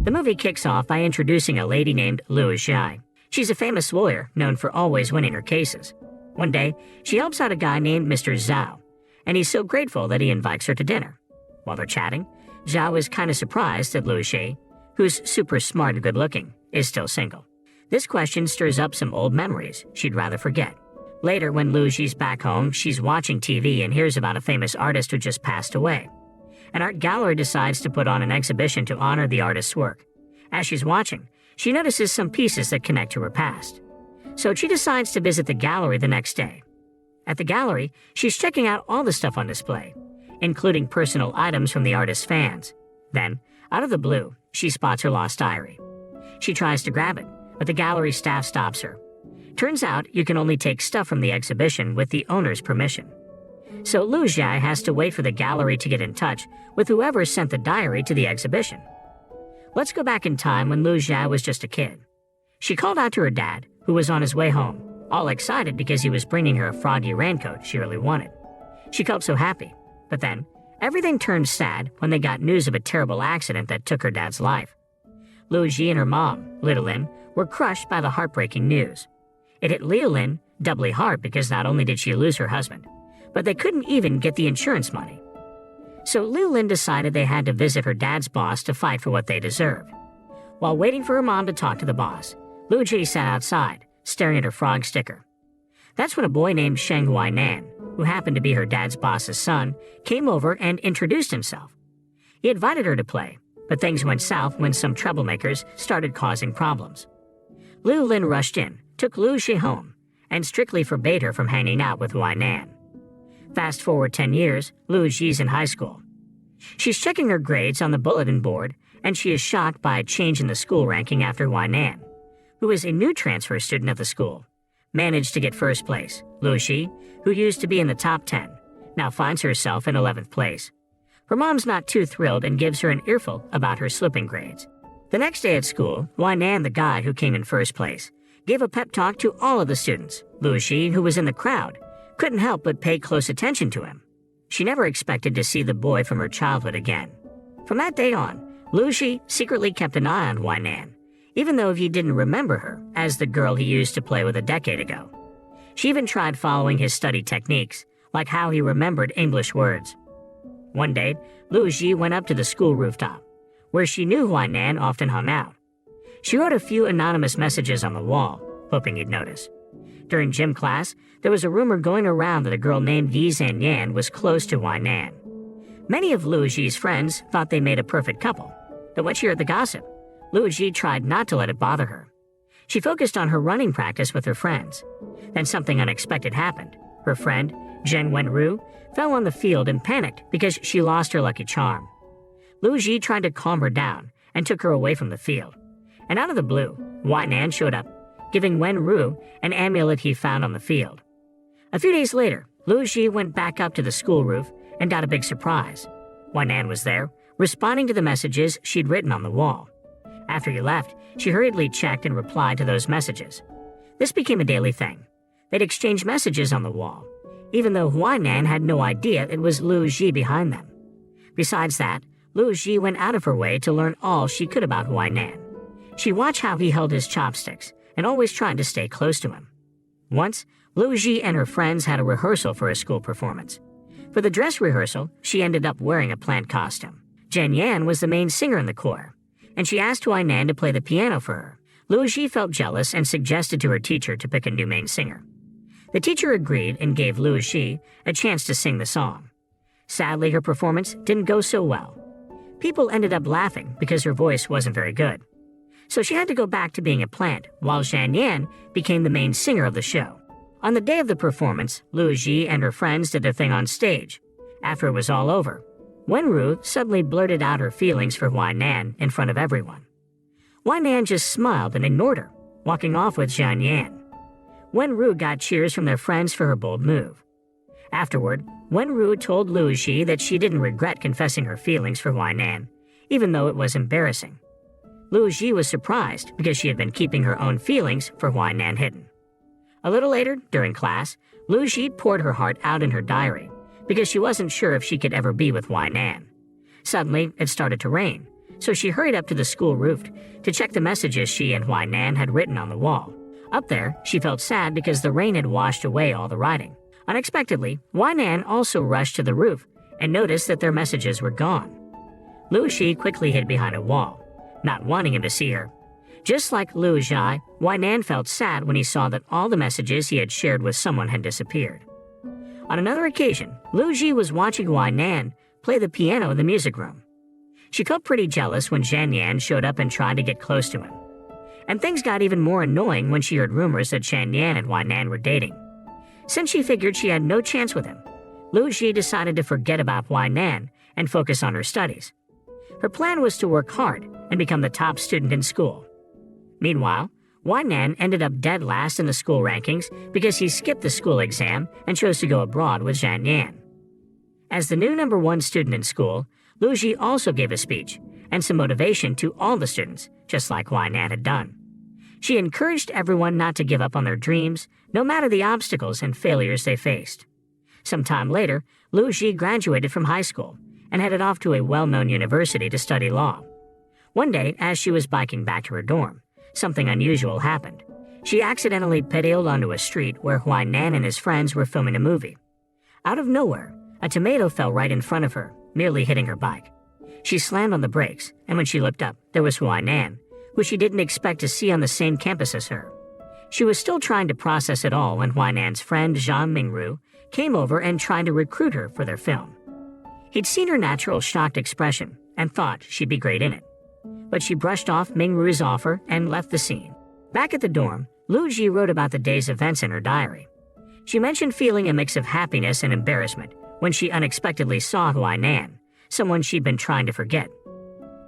The movie kicks off by introducing a lady named Lu Xi. She's a famous lawyer known for always winning her cases. One day, she helps out a guy named Mr. Zhao, and he's so grateful that he invites her to dinner. While they're chatting, Zhao is kind of surprised that Lu Xi, who's super smart and good-looking, is still single. This question stirs up some old memories she'd rather forget. Later, when Lu Xi's back home, she's watching TV and hears about a famous artist who just passed away. An art gallery decides to put on an exhibition to honor the artist's work. As she's watching, she notices some pieces that connect to her past. So she decides to visit the gallery the next day. At the gallery, she's checking out all the stuff on display, including personal items from the artist's fans. Then, out of the blue, she spots her lost diary. She tries to grab it, but the gallery staff stops her. Turns out you can only take stuff from the exhibition with the owner's permission. So Lu Xi has to wait for the gallery to get in touch with whoever sent the diary to the exhibition. Let's go back in time when Lu Xi was just a kid. She called out to her dad, who was on his way home, all excited because he was bringing her a froggy raincoat she really wanted. She felt so happy, but then everything turned sad when they got news of a terrible accident that took her dad's life. Lu Xi and her mom, Little Lin, were crushed by the heartbreaking news. It hit Little Lin doubly hard because not only did she lose her husband, but they couldn't even get the insurance money. So Little Lin decided they had to visit her dad's boss to fight for what they deserved. While waiting for her mom to talk to the boss, Lu Xi sat outside, staring at her frog sticker. That's when a boy named Sheng Huainan, who happened to be her dad's boss's son, came over and introduced himself. He invited her to play, but things went south when some troublemakers started causing problems. Little Lin rushed in, took Lu Xi home, and strictly forbade her from hanging out with Huainan. Fast forward 10 years, Lu Xi's in high school. She's checking her grades on the bulletin board, and she is shocked by a change in the school ranking after Huainan, who is a new transfer student at the school, managed to get first place. Lu Xi, who used to be in the top 10, now finds herself in 11th place. Her mom's not too thrilled and gives her an earful about her slipping grades. The next day at school, Huainan, the guy who came in first place, gave a pep talk to all of the students. Lu Xi, who was in the crowd, couldn't help but pay close attention to him. She never expected to see the boy from her childhood again. From that day on, Lu Xi secretly kept an eye on Huainan, even though he didn't remember her as the girl he used to play with a decade ago. She even tried following his study techniques, like how he remembered English words. One day, Lu Xi went up to the school rooftop, where she knew Huainan often hung out. She wrote a few anonymous messages on the wall, hoping he'd notice. During gym class, there was a rumor going around that a girl named Yi Zhanyan was close to Huainan. Many of Lu Xi's friends thought they made a perfect couple, but when she heard the gossip, Lu Xi tried not to let it bother her. She focused on her running practice with her friends. Then something unexpected happened. Her friend, Zhen Wenru, fell on the field and panicked because she lost her lucky charm. Lu Xi tried to calm her down and took her away from the field. And out of the blue, Huainan showed up, giving Wenru an amulet he found on the field. A few days later, Lu Xi went back up to the school roof and got a big surprise. Huainan was there, responding to the messages she'd written on the wall. After he left, she hurriedly checked and replied to those messages. This became a daily thing. They'd exchange messages on the wall, even though Huainan had no idea it was Lu Xi behind them. Besides that, Lu Xi went out of her way to learn all she could about Huainan. She watched how he held his chopsticks and always tried to stay close to him. Once, Lu Xi and her friends had a rehearsal for a school performance. For the dress rehearsal, she ended up wearing a plant costume. Zhen Yan was the main singer in the choir, and she asked Huainan to play the piano for her. Lu Xi felt jealous and suggested to her teacher to pick a new main singer. The teacher agreed and gave Lu Xi a chance to sing the song. Sadly, her performance didn't go so well. People ended up laughing because her voice wasn't very good. So she had to go back to being a plant, while Zhen Yan became the main singer of the show. On the day of the performance, Lu Xi and her friends did their thing on stage. After it was all over, Wenru suddenly blurted out her feelings for Huainan in front of everyone. Huainan just smiled and ignored her, walking off with Zhen Yan. Wenru got cheers from their friends for her bold move. Afterward, Wenru told Lu Xi that she didn't regret confessing her feelings for Huainan, even though it was embarrassing. Lu Xi was surprised because she had been keeping her own feelings for Huainan hidden. A little later, during class, Lu Xi poured her heart out in her diary because she wasn't sure if she could ever be with Huainan. Suddenly, it started to rain, so she hurried up to the school roof to check the messages she and Huai Nan had written on the wall. Up there, she felt sad because the rain had washed away all the writing. Unexpectedly, Huai Nan also rushed to the roof and noticed that their messages were gone. Lu Shi quickly hid behind a wall, not wanting him to see her. Just like Lu Zhai, Huai Nan felt sad when he saw that all the messages he had shared with someone had disappeared. On another occasion, Lu Zhi was watching Huai Nan play the piano in the music room. She felt pretty jealous when Zhan Yan showed up and tried to get close to him. And things got even more annoying when she heard rumors that Zhan Yan and Huai Nan were dating. Since she figured she had no chance with him, Lu Zhi decided to forget about Huai Nan and focus on her studies. Her plan was to work hard and become the top student in school. Meanwhile, Huai Nan ended up dead last in the school rankings because he skipped the school exam and chose to go abroad with Zhan Yan. As the new #1 student in school, Lu Zhi also gave a speech and some motivation to all the students, just like Huai Nan had done. She encouraged everyone not to give up on their dreams, no matter the obstacles and failures they faced. Some time later, Lu Zhi graduated from high school and headed off to a well-known university to study law. One day, as she was biking back to her dorm, something unusual happened. She accidentally pedaled onto a street where Huai Nan and his friends were filming a movie. Out of nowhere, a tomato fell right in front of her, nearly hitting her bike. She slammed on the brakes, and when she looked up, there was Huai Nan, who she didn't expect to see on the same campus as her. She was still trying to process it all when Huai Nan's friend Zhang Mingru came over and tried to recruit her for their film. He'd seen her natural shocked expression and thought she'd be great in it. But she brushed off Mingru's offer and left the scene. Back at the dorm, Lu Zhi wrote about the day's events in her diary. She mentioned feeling a mix of happiness and embarrassment when she unexpectedly saw Huai Nan, someone she'd been trying to forget.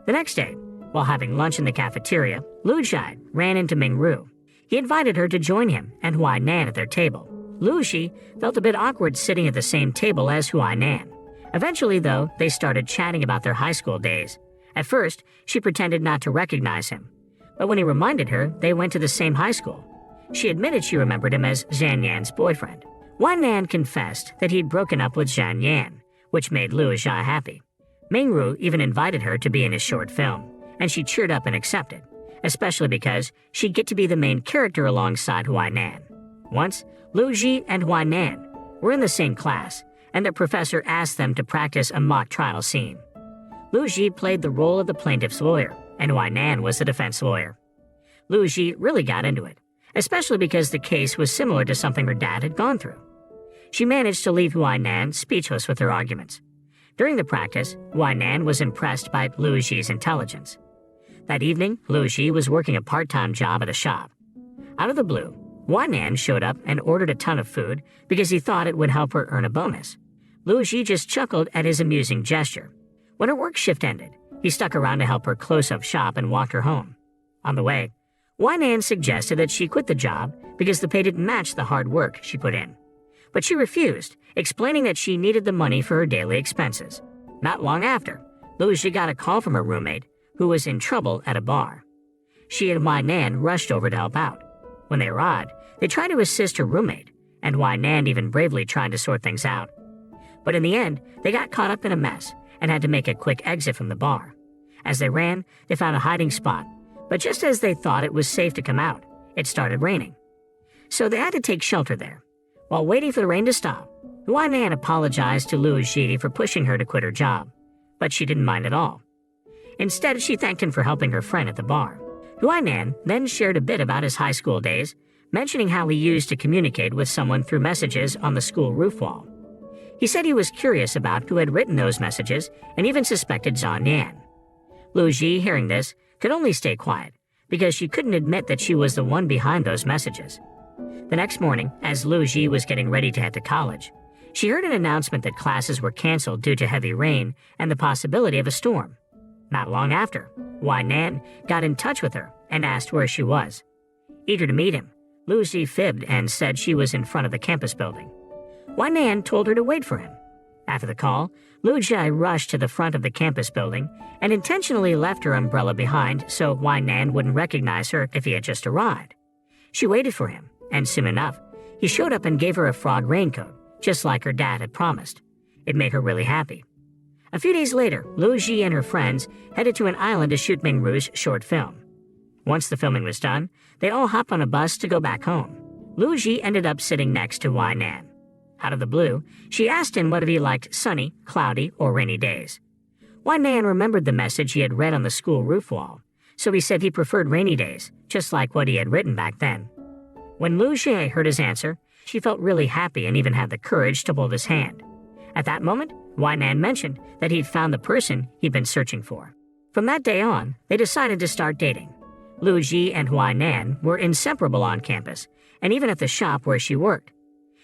The next day, while having lunch in the cafeteria, Lu Zhi ran into Mingru. He invited her to join him and Huai Nan at their table. Lu Zhi felt a bit awkward sitting at the same table as Huai Nan. Eventually, though, they started chatting about their high school days. At first, she pretended not to recognize him, but when he reminded her they went to the same high school, she admitted she remembered him as Zhan Yan's boyfriend. Huai Nan confessed that he'd broken up with Zhan Yan, which made Lu Zhi happy. Mingru even invited her to be in his short film, and she cheered up and accepted, especially because she'd get to be the main character alongside Huai Nan. Once, Lu Zhi and Huai Nan were in the same class, and their professor asked them to practice a mock trial scene. Lu Zhi played the role of the plaintiff's lawyer, and Huai Nan was the defense lawyer. Lu Zhi really got into it, especially because the case was similar to something her dad had gone through. She managed to leave Huai Nan speechless with her arguments. During the practice, Huai Nan was impressed by Lu Zhi's intelligence. That evening, Lu Zhi was working a part-time job at a shop. Out of the blue, Huai Nan showed up and ordered a ton of food because he thought it would help her earn a bonus. Lu Zhi just chuckled at his amusing gesture. When her work shift ended, he stuck around to help her close up shop and walked her home. On the way, Huai Nan suggested that she quit the job because the pay didn't match the hard work she put in. But she refused, explaining that she needed the money for her daily expenses. Not long after, Lu Zhi got a call from her roommate, who was in trouble at a bar. She and Huai Nan rushed over to help out. When they arrived, they tried to assist her roommate, and Huai Nan even bravely tried to sort things out. But in the end, they got caught up in a mess and had to make a quick exit from the bar. As they ran, they found a hiding spot, but just as they thought it was safe to come out, it started raining. So they had to take shelter there. While waiting for the rain to stop, Huai Nan apologized to Lu Zhi for pushing her to quit her job, but she didn't mind at all. Instead, she thanked him for helping her friend at the bar. Huai Nan then shared a bit about his high school days, mentioning how he used to communicate with someone through messages on the school roof wall. He said he was curious about who had written those messages and even suspected Zhan Yan. Lu Zhi, hearing this, could only stay quiet because she couldn't admit that she was the one behind those messages. The next morning, as Lu Zhi was getting ready to head to college, she heard an announcement that classes were canceled due to heavy rain and the possibility of a storm. Not long after, Huai Nan got in touch with her and asked where she was. Eager to meet him, Lu Zhi fibbed and said she was in front of the campus building. Huai Nan told her to wait for him. After the call, Lu Zhi rushed to the front of the campus building and intentionally left her umbrella behind so Huai Nan wouldn't recognize her if he had just arrived. She waited for him, and soon enough, he showed up and gave her a frog raincoat, just like her dad had promised. It made her really happy. A few days later, Lu Ji and her friends headed to an island to shoot Ming Ru's short film. Once the filming was done, they all hopped on a bus to go back home. Lu Ji ended up sitting next to Wai Nan. Out of the blue, she asked him whether he liked sunny, cloudy, or rainy days. Wai Nan remembered the message he had read on the school roof wall, so he said he preferred rainy days, just like what he had written back then. When Lu Ji heard his answer, she felt really happy and even had the courage to hold his hand. At that moment, Wai Nan mentioned that he'd found the person he'd been searching for. From that day on, they decided to start dating. Lu Ji and Wai Nan were inseparable on campus, and even at the shop where she worked.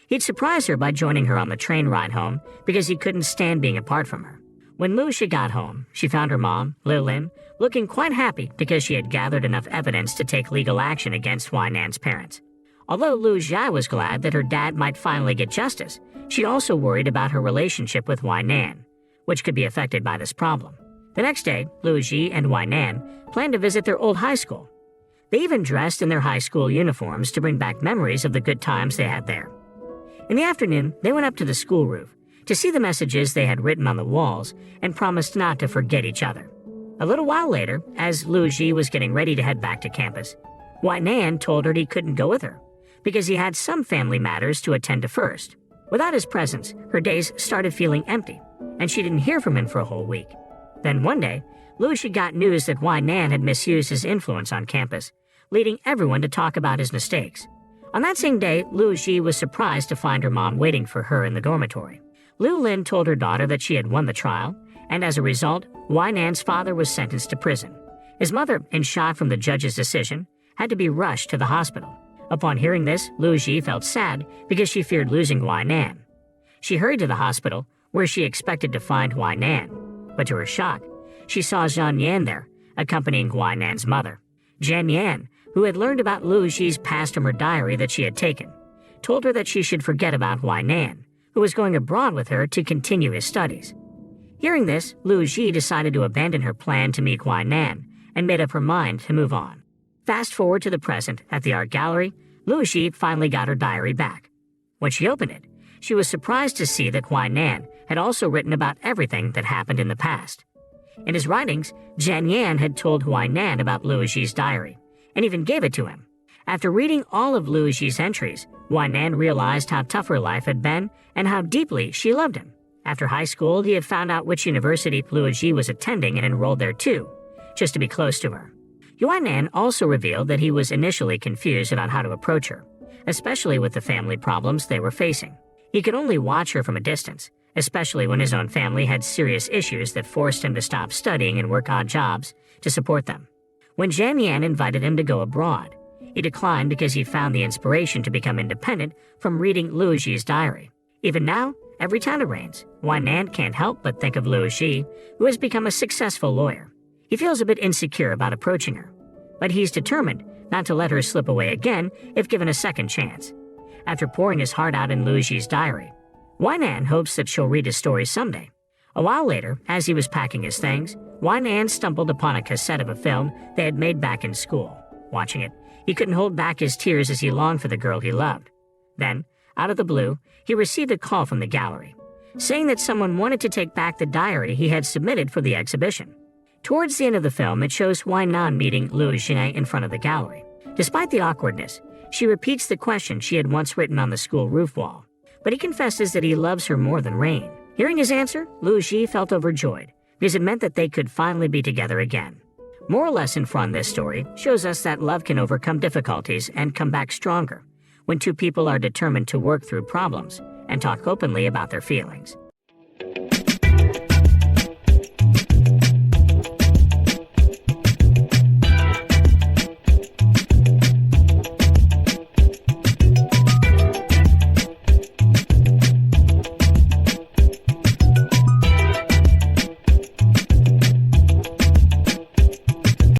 He'd surprise her by joining her on the train ride home because he couldn't stand being apart from her. When Lu Ji got home, she found her mom, Liu Lin, looking quite happy because she had gathered enough evidence to take legal action against Wai Nan's parents. Although Lu Ji was glad that her dad might finally get justice, she also worried about her relationship with Wai Nan, which could be affected by this problem. The next day, Lu Ji and Wai Nan planned to visit their old high school. They even dressed in their high school uniforms to bring back memories of the good times they had there. In the afternoon, they went up to the school roof to see the messages they had written on the walls and promised not to forget each other. A little while later, as Lu Ji was getting ready to head back to campus, Wai Nan told her he couldn't go with her because he had some family matters to attend to first. Without his presence, her days started feeling empty, and she didn't hear from him for a whole week. Then one day, Lu Ji got news that Wai Nan had misused his influence on campus, leading everyone to talk about his mistakes. On that same day, Lu Ji was surprised to find her mom waiting for her in the dormitory. Liu Lin told her daughter that she had won the trial, and as a result, Wai Nan's father was sentenced to prison. His mother, in shock from the judge's decision, had to be rushed to the hospital. Upon hearing this, Lu Ji felt sad because she feared losing Wai Nan. She hurried to the hospital, where she expected to find Wai Nan, but to her shock, she saw Zhan Yan there, accompanying Wai Nan's mother. Zhan Yan, who had learned about Lu Ji's past from her diary that she had taken, told her that she should forget about Wai Nan, who was going abroad with her to continue his studies. Hearing this, Lu Ji decided to abandon her plan to meet Wai Nan and made up her mind to move on. Fast forward to the present, at the art gallery, Lu Ji finally got her diary back. When she opened it, she was surprised to see that Wai Nan had also written about everything that happened in the past. In his writings, Zhan Yan had told Wai Nan about Lu Ji's diary, and even gave it to him. After reading all of Lu Ji's entries, Wai Nan realized how tough her life had been and how deeply she loved him. After high school, he had found out which university Lu Ji was attending and enrolled there too, just to be close to her. Wai Nan also revealed that he was initially confused about how to approach her, especially with the family problems they were facing. He could only watch her from a distance, especially when his own family had serious issues that forced him to stop studying and work odd jobs to support them. When Zhan Yan invited him to go abroad, he declined because he found the inspiration to become independent from reading Lu Ji's diary. Even now, every time it rains, Wai Nan can't help but think of Lu Ji, who has become a successful lawyer. He feels a bit insecure about approaching her, but he's determined not to let her slip away again if given a second chance. After pouring his heart out in Lu Ji's diary, Wai Nan hopes that she'll read his story someday. A while later, as he was packing his things, Wai Nan stumbled upon a cassette of a film they had made back in school. Watching it, he couldn't hold back his tears as he longed for the girl he loved. Then, out of the blue, he received a call from the gallery, saying that someone wanted to take back the diary he had submitted for the exhibition. Towards the end of the film, it shows Wai Nan meeting Lu Ji in front of the gallery. Despite the awkwardness, she repeats the question she had once written on the school roof wall, but he confesses that he loves her more than rain. Hearing his answer, Lu Ji felt overjoyed, because it meant that they could finally be together again. Moral lesson from this story shows us that love can overcome difficulties and come back stronger when two people are determined to work through problems and talk openly about their feelings.